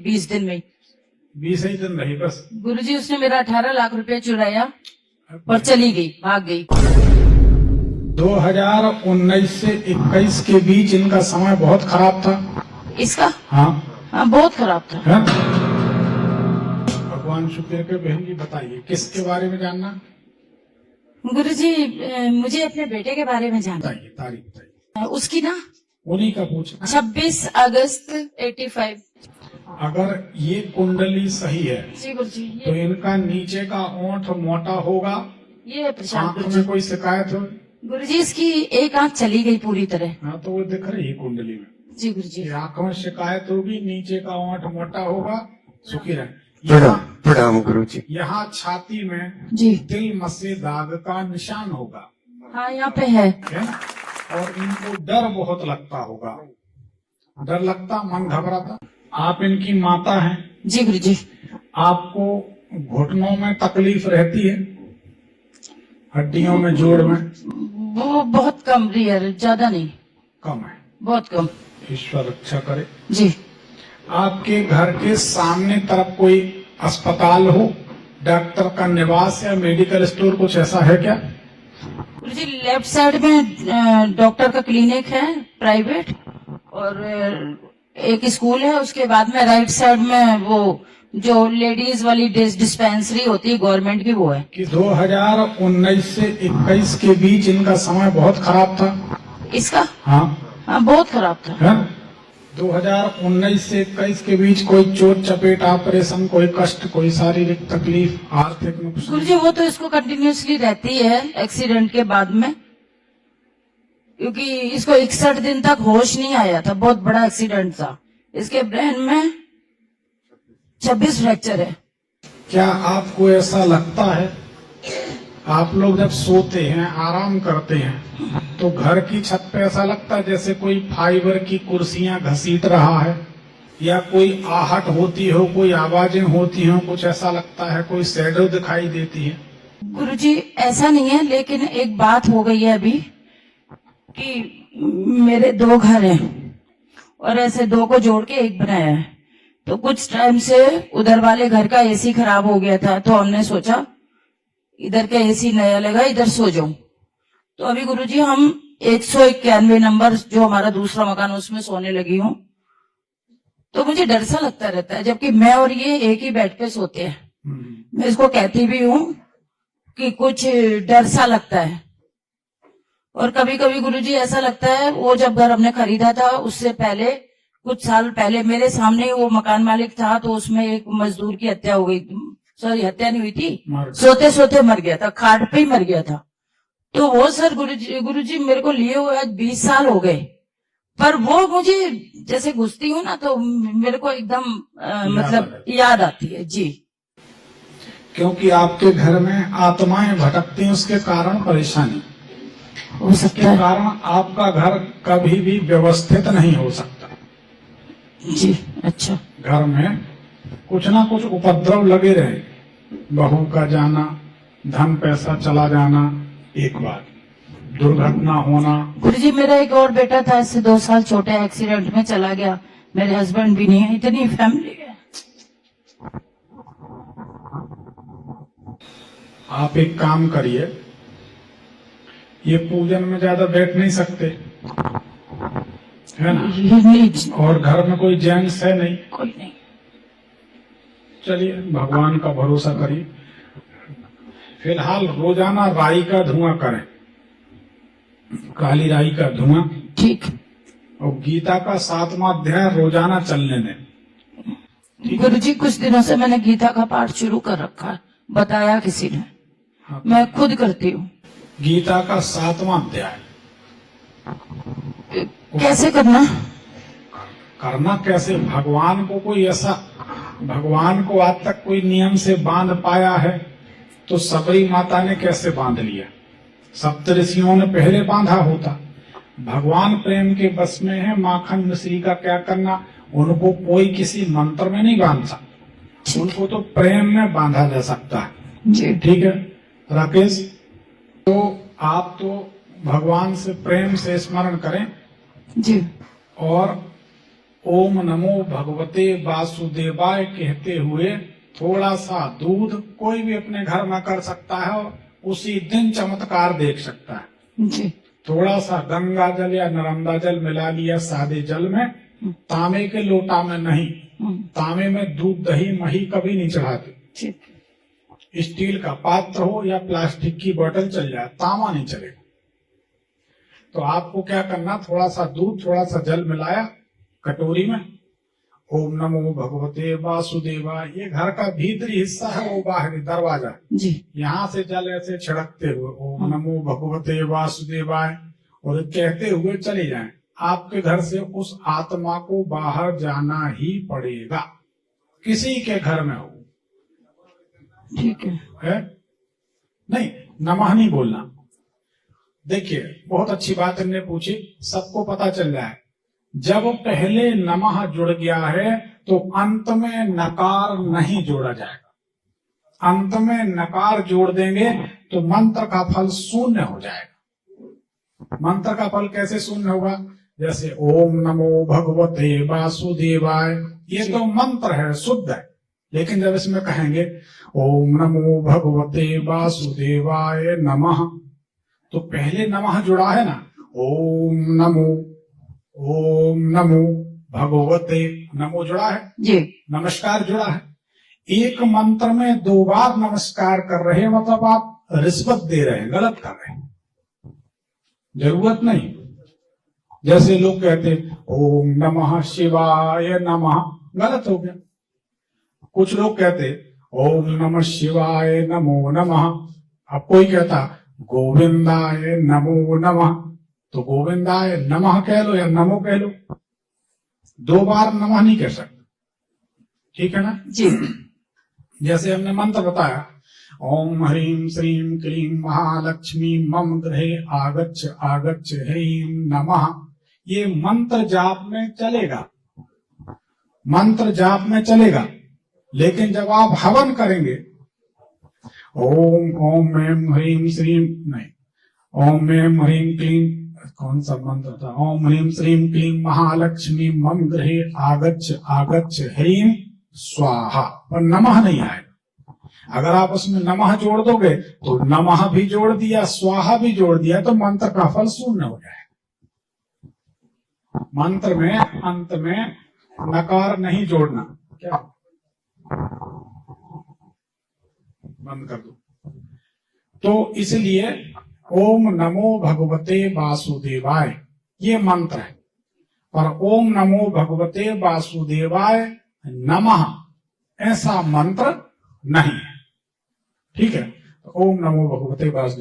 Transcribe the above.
20 दिन में। 20 ही दिन रही बस। गुरुजी उसने मेरा 18 लाख रुपए चुराया और चली गई, भाग गई। 2019 से 21 के बीच इनका समय बहुत खराब था। इसका? हाँ बहुत खराब था। है? भगवान शुक्र के बहन जी बताइए किसके बारे में जानना? गुरुजी मुझे अपने बेटे के बारे में जानना। बताइए, तारीख बताइए। उसकी ना उन्हीं का पूछना। 26 अगस्त 85। अगर ये कुंडली सही है जी गुरुजी। तो इनका नीचे का ओंठ मोटा होगा। ये प्रशांत आंख गुरुजी। में कोई शिकायत हो? गुरुजी इसकी एक आंख चली गई पूरी तरह। हाँ तो वो दिख रही है कुंडली में। जी गुरुजी। आंख में शिकायत होगी, नीचे का ओंठ मोटा होगा, सुखी रहे। प्रणाम गुरुजी। यहाँ छाती में जी दिल मसे दाग का निशान होगा। हाँ यहाँ पे है। और इनको डर बहुत लगता होगा। डर लगता, मन घबराता। आप इनकी माता हैं। जी गुरुजी। आपको घुटनों में तकलीफ रहती है, हड्डियों में, जोड़ में? वो बहुत कम, रियर, ज्यादा नहीं, कम है। बहुत कम। ईश्वर रक्षा करे। जी। आपके घर के सामने तरफ कोई अस्पताल हो, डॉक्टर का निवास या मेडिकल स्टोर, कुछ ऐसा है क्या? गुरुजी लेफ्ट साइड में डॉक्टर का क्लिनिक है प्राइवेट, और एक स्कूल है। उसके बाद में राइट साइड में वो जो लेडीज वाली डिस्पेंसरी होती है गवर्नमेंट की, वो है। कि 2019 से 21 के बीच इनका समय बहुत खराब था। इसका? हाँ बहुत खराब था। है? 2019 से 21 के बीच कोई चोट चपेट, ऑपरेशन, कोई कष्ट, कोई शारीरिक तकलीफ, आर्थिक नुकसान? गुरुजी वो तो इसको कंटिन्यूसली रहती है एक्सीडेंट के बाद में, क्योंकि इसको 61 दिन तक होश नहीं आया था। बहुत बड़ा एक्सीडेंट था। इसके ब्रेन में 26 फ्रैक्चर है। क्या आपको ऐसा लगता है, आप लोग जब सोते हैं, आराम करते हैं, तो घर की छत पे ऐसा लगता है जैसे कोई फाइबर की कुर्सियां घसीट रहा है, या कोई आहट होती हो, कोई आवाजें होती हो, कुछ ऐसा लगता है, कोई शैडो दिखाई देती है? गुरुजी ऐसा नहीं है, लेकिन एक बात हो गई है अभी कि मेरे 2 घर हैं और ऐसे 2 को जोड़ के एक बनाया है। तो कुछ टाइम से उधर वाले घर का एसी खराब हो गया था, तो हमने सोचा इधर का एसी नया लगा, इधर सो जाऊं। तो अभी गुरुजी हम 191 नंबर जो हमारा दूसरा मकान उसमें सोने लगी हूँ। तो मुझे डर सा लगता रहता है, जबकि मैं और ये एक ही बेड पे सोते हैं। मैं इसको कहती भी हूँ कि कुछ डर सा लगता है। और कभी कभी गुरुजी ऐसा लगता है, वो जब घर हमने खरीदा था उससे पहले, कुछ साल पहले, मेरे सामने ही वो मकान मालिक था, तो उसमें एक मजदूर की हत्या हो गई। सॉरी, हत्या नहीं हुई थी, सोते सोते मर गया था, खाट पे ही मर गया था। तो वो सर गुरुजी मेरे को लिए हुए आज 20 साल हो गए, पर वो मुझे जैसे घुसती हूँ ना, तो मेरे को एकदम मतलब याद आती है। जी। क्योंकि आपके घर में आत्माएं भटकती हैं, उसके कारण परेशानी हो सकता है। कारण आपका घर कभी भी व्यवस्थित नहीं हो सकता। जी अच्छा। घर में कुछ ना कुछ उपद्रव लगे रहे, बहू का जाना, धन पैसा चला जाना, एक बार दुर्घटना होना। गुरुजी मेरा एक और बेटा था, इससे 2 साल छोटे, एक्सीडेंट में चला गया। मेरे हस्बैंड भी नहीं है, इतनी फैमिली है। आप एक काम करिए, ये पूजन में ज्यादा बैठ नहीं सकते, है ना? और घर में कोई जेंट्स है नहीं? कोई नहीं। चलिए भगवान का भरोसा करिए। फिलहाल रोजाना राई का धुआं करें, काली राई का धुआं। ठीक। और गीता का 7वां अध्याय रोजाना चलने दें। गुरुजी कुछ दिनों से मैंने गीता का पाठ शुरू कर रखा है, बताया किसी ने। हाँ, मैं खुद करती हूँ। गीता का 7वां अध्याय कैसे करना? करना कैसे? भगवान को कोई ऐसा, भगवान को आज तक कोई नियम से बांध पाया है तो सबरी माता ने कैसे बांध लिया? सप्तऋषियों ने पहले बांधा होता। भगवान प्रेम के बस में है, माखन मिश्री का क्या करना? उनको कोई किसी मंत्र में नहीं बांध सकता, उनको तो प्रेम में बांधा जा सकता है। जी ठीक है राकेश, तो आप तो भगवान से प्रेम से स्मरण करें जी। और ओम नमो भगवते वासुदेवाय कहते हुए थोड़ा सा दूध कोई भी अपने घर में कर सकता है और उसी दिन चमत्कार देख सकता है। जी थोड़ा सा गंगा जल या नर्मदा जल मिला लिया सादे जल में, तांबे के लोटा में नहीं, तांबे में दूध दही मही कभी नहीं चढ़ाते। ठीक स्टील का पात्र हो या प्लास्टिक की बोतल चल जाए, तांबा नहीं चलेगा। तो आपको क्या करना, थोड़ा सा दूध थोड़ा सा जल मिलाया कटोरी में, ओम नमो भगवते वासुदेवाय, ये घर का भीतरी हिस्सा है, वो बाहरी दरवाजा, जी यहाँ से जल ऐसे छिड़कते हुए ओम नमो भगवते वासुदेवाय और कहते हुए चले जाएं। आपके घर से उस आत्मा को बाहर जाना ही पड़ेगा, किसी के घर में हो, ठीक है। नहीं नमः नहीं बोलना। देखिए बहुत अच्छी बात इन्होंने पूछी, सबको पता चल जाए, जब पहले नमः जुड़ गया है तो अंत में नकार नहीं जोड़ा जाएगा। अंत में नकार जोड़ देंगे तो मंत्र का फल शून्य हो जाएगा। मंत्र का फल कैसे शून्य होगा, जैसे ओम नमो भगवते वासुदेवाय, ये तो मंत्र है, शुद्ध है, लेकिन जब इसमें कहेंगे ओम नमो भगवते वासुदेवाय नमः, तो पहले नमः जुड़ा है ना, ओम नमो भगवते, नमो जुड़ा है, जी नमस्कार जुड़ा है। एक मंत्र में 2 बार नमस्कार कर रहे हैं, मतलब आप रिश्वत दे रहे हैं, गलत कर रहे हैं, जरूरत नहीं। जैसे लोग कहते ओम नमः शिवाय नमः, गलत हो गया। कुछ लोग कहते ओम नमः शिवाय नमो नमः, अब कोई कहता गोविंदाय नमो नमः, तो गोविंदाय नमः कह लो या नमो कह लो, 2 बार नमः नहीं कह सकते, ठीक है ना जी। जैसे हमने मंत्र बताया, ओम ह्रीं श्रीं क्लीं महालक्ष्मी मम गृहे आगच्छ आगच्छ ह्रीं नमः, ये मंत्र जाप में चलेगा, मंत्र जाप में चलेगा। लेकिन जब आप हवन करेंगे, ओम एम ह्रीं श्रीं, नहीं, ओम एम ह्रीं क्लीं, कौन सा मंत्र था, ओम ह्रीं श्रीं क्लीं महालक्ष्मी मम गृहे आगच्छ आगच्छ ह्रीं स्वाहा, और नमः नहीं आएगा। अगर आप उसमें नमः जोड़ दोगे तो नमः भी जोड़ दिया, स्वाहा भी जोड़ दिया, तो मंत्र का फल शून्य हो जाएगा। मंत्र में अंत में नकार नहीं जोड़ना। क्या बंद कर दो। तो इसलिए ओम नमो भगवते वासुदेवाय ये मंत्र है, पर ओम नमो भगवते वासुदेवाय नमः ऐसा मंत्र नहीं है, ठीक है। ओम नमो भगवते वासुदेवाय।